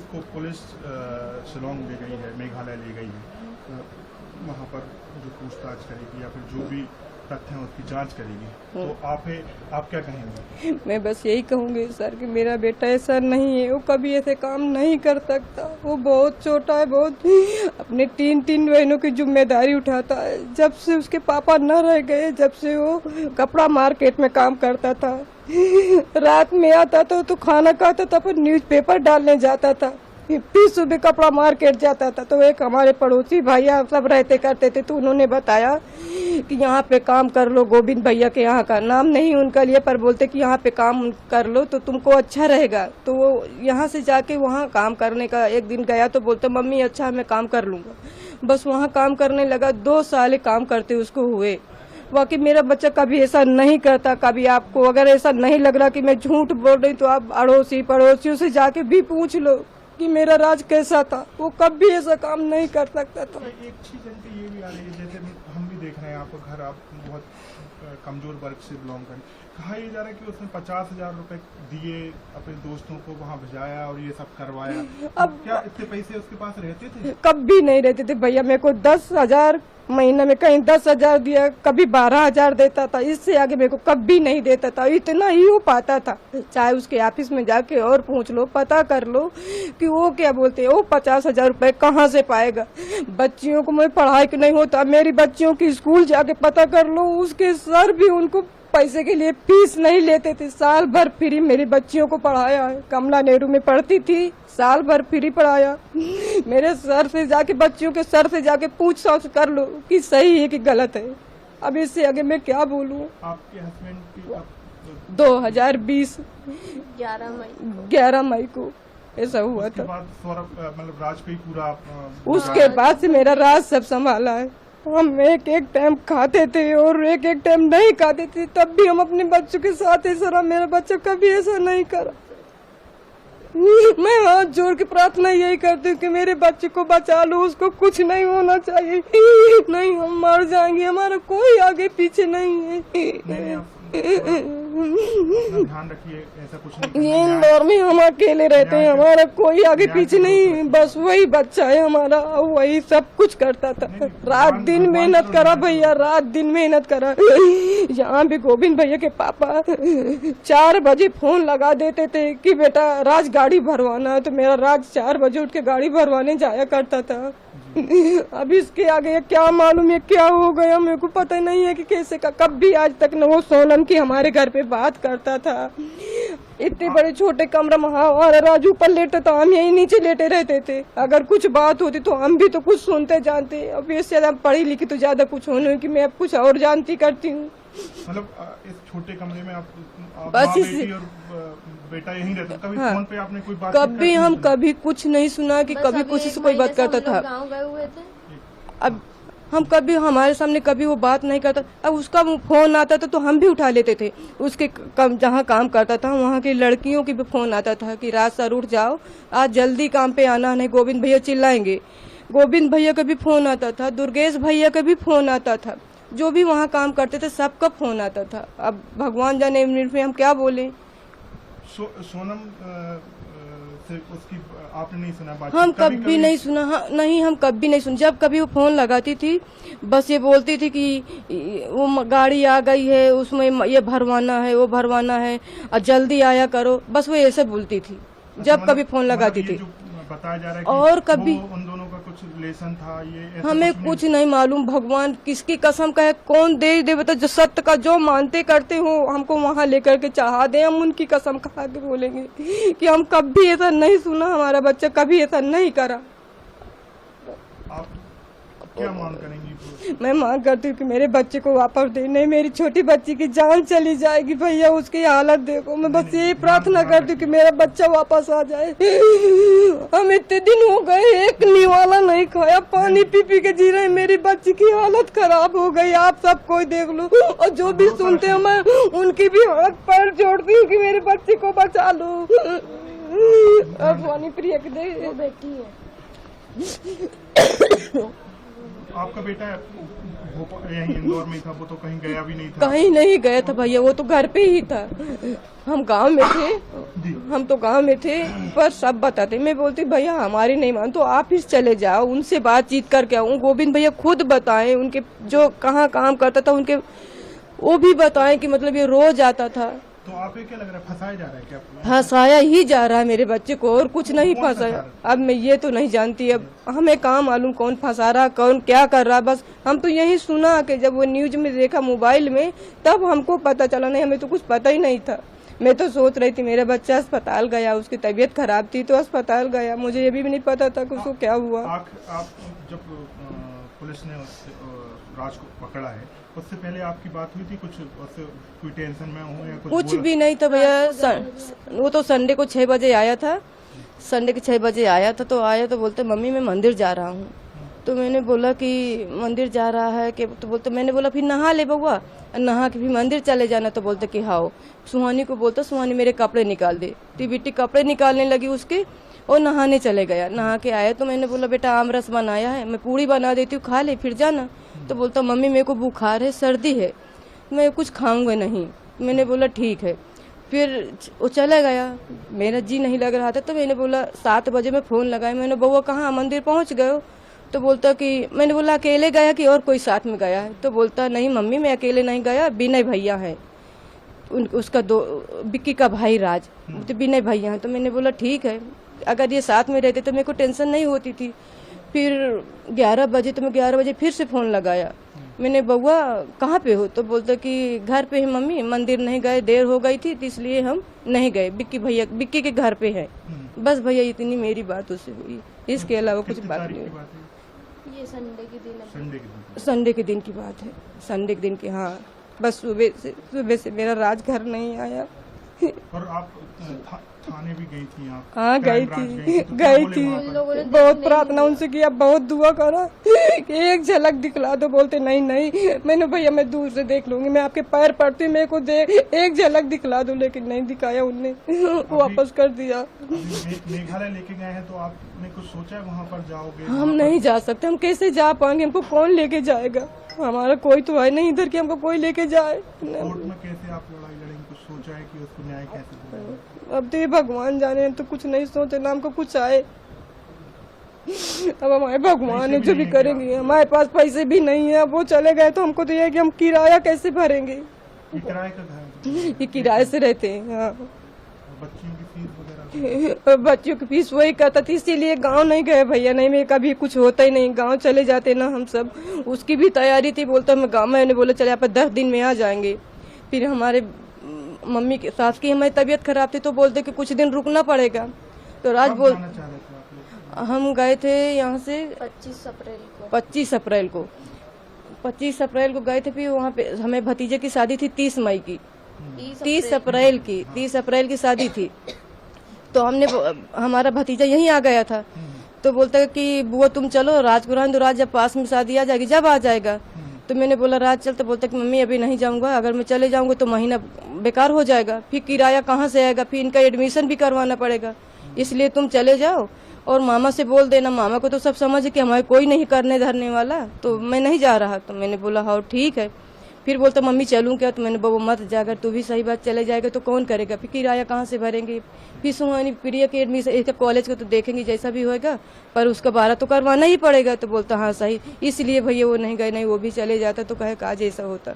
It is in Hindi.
उसको पुलिस शिलोंग ले गई है, मेघालय ले गई है, वहाँ पर जो पूछताछ करेगी या फिर जो भी तथ्य हैं उसकी जांच करेगी, तो आप क्या कहेंगे? मैं बस यही कहूँगी सर कि मेरा बेटा ऐसा नहीं है, वो कभी ऐसे काम नहीं कर सकता। वो बहुत छोटा है, बहुत अपने तीन बहनों की जिम्मेदारी उठाता है। जब से उसके पापा न रह गए, जब से वो कपड़ा मार्केट में काम करता था, रात में आता था तो खाना खाता था, फिर न्यूज़पेपर डालने जाता था, फिर सुबह कपड़ा मार्केट जाता था। तो एक हमारे पड़ोसी भैया सब रहते करते थे, तो उन्होंने बताया कि यहाँ पे काम कर लो, गोविंद भैया के यहाँ का नाम नहीं उनका लिए, पर बोलते कि यहाँ पे काम कर लो तो तुमको अच्छा रहेगा। तो वो यहाँ से जाके वहाँ काम करने का एक दिन गया तो बोलते मम्मी अच्छा मैं काम कर लूँगा। बस वहाँ काम करने लगा, 2 साल काम करते उसको हुए। बाकी मेरा बच्चा कभी ऐसा नहीं करता। कभी आपको अगर ऐसा नहीं लग रहा कि मैं झूठ बोल रही, तो आप अड़ोसी पड़ोसियों से जाके भी पूछ लो कि मेरा राज कैसा था। वो कभी ऐसा काम नहीं कर सकता था। एक चीज ये भी आ रही है, जैसे हम भी देख रहे हैं, आपका घर आप बहुत कमजोर वर्ग से बिलोंग करें, कहा यह जा रहा है कि उसने 50,000 रुपए दिए अपने दोस्तों को, वहाँ भिजाया और ये सब करवाया। अब क्या इतने पैसे उसके पास रहते थे? कभी नहीं रहते थे भैया। मेरे को 10,000 महीने में, कहीं 10,000 दिया, कभी 12,000 देता था। इससे आगे मेरे को कभी नहीं देता था। इतना ही हो पाता था। चाहे उसके ऑफिस में जाके और पूछ लो, पता कर लो कि वो क्या बोलते हैं, वो 50,000 रुपए कहाँ से पाएगा। बच्चियों को मैं पढ़ाई के नहीं होता, मेरी बच्चियों की स्कूल जाके पता कर लो, उसके सर भी उनको पैसे के लिए फीस नहीं लेते थे। साल भर फ्री मेरी बच्चियों को पढ़ाया है। कमला नेहरू में पढ़ती थी, साल भर फ्री पढ़ाया। मेरे सर से जाके, बच्चियों के सर से जाके पूछ ताछ कर लो कि सही है कि गलत है। अब इससे आगे मैं क्या बोलूं। आपके हस्बैंड की 2020 11 मई को ऐसा हुआ था। मतलब राज पे ही पूरा उसके बाद से मेरा राज सब संभाला है। हम एक टाइम खाते थे और एक टाइम नहीं खाते थे, तब भी हम अपने बच्चों के साथ ऐसा रहा। मेरा बच्चा कभी ऐसा नहीं करा। मैं हाथ जोड़ के प्रार्थना यही करती हूँ कि मेरे बच्चे को बचा लो, उसको कुछ नहीं होना चाहिए। नहीं हम मर जाएंगे, हमारा कोई आगे पीछे नहीं है। ध्यान रखिए, ऐसा कुछ नहीं। इंदौर में हम अकेले रहते हैं, हमारा कोई आगे पीछे नहीं, बस वही बच्चा है हमारा, वही सब कुछ करता था। रात दिन मेहनत करा भैया, रात दिन मेहनत करा। यहाँ भी गोविंद भैया के पापा 4 बजे फोन लगा देते थे कि बेटा राज गाड़ी भरवाना है, तो मेरा राज 4 बजे उठ के गाड़ी भरवाने जाया करता था। अब इसके आगे क्या मालूम है क्या हो गया, मेरे को पता नहीं है कि कैसे का। कभी आज तक न वो सोनम की हमारे घर पे बात करता था। इतने बड़े छोटे कमरा में हमारा राजू ऊपर लेटा था, हम यही नीचे लेटे रहते थे। अगर कुछ बात होती तो हम भी तो कुछ सुनते जानते। अब इससे ज्यादा पढ़ी लिखी तो ज्यादा कुछ होने की मैं अब कुछ और जानती करती हूँ। मतलब इस छोटे कमरे में आप बस बेटी और बेटा यहीं रहते। कभी फोन पे आपने कोई बात कभी हम कभी कुछ नहीं सुना कि कभी किसी से कोई बात करता था। अब हम कभी हमारे सामने कभी वो बात नहीं करता। अब उसका फोन आता था तो हम भी उठा लेते थे। उसके जहाँ काम करता था वहाँ की लड़कियों की भी फोन आता था कि राज सर उठ जाओ, आज जल्दी काम पे आना, नहीं गोविंद भैया चिल्लाएंगे। गोविंद भैया का भी फोन आता था, दुर्गेश भैया का भी फोन आता था। जो भी वहाँ काम करते थे सबका फोन आता था। अब भगवान जाने में हम क्या बोले। सोनम से उसकी आपने नहीं सुना बात? हम कभी नहीं सुना। नहीं हम कभी नहीं सुना। जब कभी वो फोन लगाती थी बस ये बोलती थी कि वो गाड़ी आ गई है, उसमें ये भरवाना है, वो भरवाना है और जल्दी आया करो, बस वो ऐसे बोलती थी जब कभी फोन लगाती थी। बताया जा रहा है और कभी उन दोनों का कुछ रिलेशन था, ये हमें कुछ नहीं मालूम। भगवान किसकी कसम का है, कौन दे दे बता। जो सत्य का जो मानते करते हो हमको वहाँ लेकर के चढ़ा दे, हम उनकी कसम खा के बोलेंगे कि हम कभी ऐसा नहीं सुना, हमारा बच्चा कभी ऐसा नहीं करा। आप क्या मांग करेंगी? मैं मांग करती हूँ कि मेरे बच्चे को वापस दे। नहीं मेरी छोटी बच्ची की जान चली जाएगी भैया, उसकी हालत देखो। मैं बस यही प्रार्थना करती हूँ कि मेरा बच्चा वापस आ जाए। हम इतने दिन हो गए एक निवाला नहीं खाया, पानी पी पी के जी रहे। मेरी बच्ची की हालत खराब हो गई, आप सब कोई देख लो। और जो भी सुनते हैं मैं उनकी भी हाथ पैर जोड़ती हूँ कि मेरे बच्चे को बचा लो। और पानी प्रिया की दे बेटी है। आपका बेटा यहीं इंदौर में ही था, वो तो कहीं गया भी नहीं था? कहीं नहीं गया था भैया, वो तो घर पे ही था। हम गांव में थे, हम तो गांव में थे, पर सब बताते। मैं बोलती भैया हमारी नहीं मान तो आप ही चले जाओ, उनसे बातचीत करके आऊँ। गोविंद भैया खुद बताएं, उनके जो कहाँ काम करता था उनके वो भी बताएं कि मतलब ये रोज आता था। तो आपको क्या लग रहा है, फंसाया जा रहा है क्या? फंसाया ही जा रहा है मेरे बच्चे को, और कुछ नहीं कौन फंसाया। फंसा अब मैं ये तो नहीं जानती, अब हमें कहाँ मालूम कौन फंसा रहा, कौन क्या कर रहा। बस हम तो यही सुना कि जब वो न्यूज में देखा मोबाइल में, तब हमको पता चला। नहीं, हमें तो कुछ पता ही नहीं था। मैं तो सोच रही थी मेरा बच्चा अस्पताल गया, उसकी तबीयत खराब थी तो अस्पताल गया। मुझे ये भी नहीं पता था कि उसको क्या हुआ। आप जब पुलिस ने राज को पकड़ा है, उससे पहले आपकी बात हुई थी कुछ, उससे कोई टेंशन में हो या कुछ भी नहीं था भैया। वो तो संडे को 6 बजे आया था, संडे के 6 बजे आया था। तो आया तो बोलते मम्मी मैं मंदिर जा रहा हूँ। तो मैंने बोला कि मंदिर जा रहा है कि, तो बोलते, मैंने बोला फिर नहा ले बउआ, नहा के भी मंदिर चले जाना। तो बोलते कि हाँ। सुहानी को बोलता सुहानी मेरे कपड़े निकाल दे। तो बेटी कपड़े निकालने लगी उसके, और नहाने चले गया। नहा के आया तो मैंने बोला बेटा आम रस बनाया है, मैं पूड़ी बना देती हूँ, खा ले फिर जाना। तो बोलता मम्मी मेरे को बुखार है, सर्दी है, मैं कुछ खाऊंगा नहीं। मैंने बोला ठीक है। फिर वो चला गया, मेरा जी नहीं लग रहा था। तो मैंने बोला 7 बजे मैं फोन लगाया, मैंने बउआ कहाँ, मंदिर पहुँच गए हो? तो बोलता कि, मैंने बोला अकेले गया कि और कोई साथ में गया है? तो बोलता नहीं मम्मी मैं अकेले नहीं गया, विनय भैया है, उसका बिक्की का भाई राज, तो विनय भैया है। तो मैंने बोला ठीक है, अगर ये साथ में रहते तो मेरे को टेंशन नहीं होती थी। फिर 11 बजे, तो मैं 11 बजे फिर से फोन लगाया। मैंने बउआ कहाँ पे हो? तो बोलता कि घर पे है मम्मी, मंदिर नहीं गए, देर हो गई थी तो इसलिए हम नहीं गए, बिक्की के घर पे है। बस भैया इतनी मेरी बात उससे हुई, इसके अलावा कुछ बात नहीं हुई। ये संडे के दिन संडे के दिन की बात है, संडे के दिन की। हाँ बस सुबह से मेरा राज घर नहीं आया। और आप थाने भी गई थी आप? हाँ गई तो थी, बहुत प्रार्थना उनसे किया, बहुत दुआ करा कि एक झलक दिखला दो। बोलते नहीं नहीं, मैंने भैया मैं दूर से देख लूंगी, मैं आपके पैर पड़ती हूँ, मेरे को एक झलक दिखला दो। लेकिन नहीं दिखाया उनने, वापस कर दिया। मेघालय लेके गए हैं तो आपने कुछ सोचा वहाँ पर जाओगे? हम नहीं जा सकते, हम कैसे जा पाएंगे? हमको कौन लेके जाएगा? हमारा कोई तो है नहीं इधर कि हमको कोई लेके जाए। कोर्ट में कैसे आप लड़ाई लड़ेंगे? कुछ सोचा है कि उसको न्याय कैसे दिलाएंगे? अब तो ये भगवान जाने, हम तो कुछ नहीं सोचे ना हमको कुछ आए। अब हमारे भगवान है जो भी करेंगे। हमारे पास पैसे भी नहीं है, अब वो चले गए तो हमको तो ये है कि हम किराया कैसे भरेंगे? ये किराए का घर है? ये किराए से रहते हैं। हाँ, बच्चियों की फीस वगैरह? बच्चियों की फीस वही करता थी, इसीलिए गांव नहीं गए भैया। नहीं मैं कभी कुछ होता ही नहीं, गांव चले जाते ना हम सब। उसकी भी तैयारी थी, बोलता मैं गाँव में, बोला चले आप 10 दिन में आ जाएंगे। फिर हमारे मम्मी की सास की हमारी तबीयत खराब थी तो बोलते कि कुछ दिन रुकना पड़ेगा। तो राज बोल, हम गए थे यहाँ से 25 अप्रैल को गए थे। फिर वहाँ पे हमें भतीजे की शादी थी 30 मई की, 30 अप्रैल की शादी थी। तो हमने, हमारा भतीजा यहीं आ गया था। तो बोलता कि बुआ तुम चलो, राज को रहने दो, राज जब पास में शादी आ जाएगी जब आ जाएगा। तो मैंने बोला राज चल। तो बोलता कि मम्मी अभी नहीं जाऊंगा, अगर मैं चले जाऊंगा तो महीना बेकार हो जाएगा, फिर किराया कहाँ से आएगा, फिर इनका एडमिशन भी करवाना पड़ेगा, इसलिए तुम चले जाओ और मामा से बोल देना। मामा को तो सब समझ कि हमारे कोई नहीं करने धरने वाला, तो मैं नहीं जा रहा। तो मैंने बोला हाँ ठीक है। फिर बोलता मम्मी चलूं क्या? तो मैंने बबू मत जा, अगर तू भी सही बात चले जाएगा तो कौन करेगा, फिर किराया कहाँ से भरेंगे। फिर सुहानी प्रिया के एडमिशन, इसका कॉलेज को तो देखेंगे जैसा भी होएगा, पर उसका 12 तो करवाना ही पड़ेगा। तो बोलता हाँ सही, इसलिए भैया वो नहीं गए, नहीं वो भी चले जाता तो कहे काज ऐसा होता।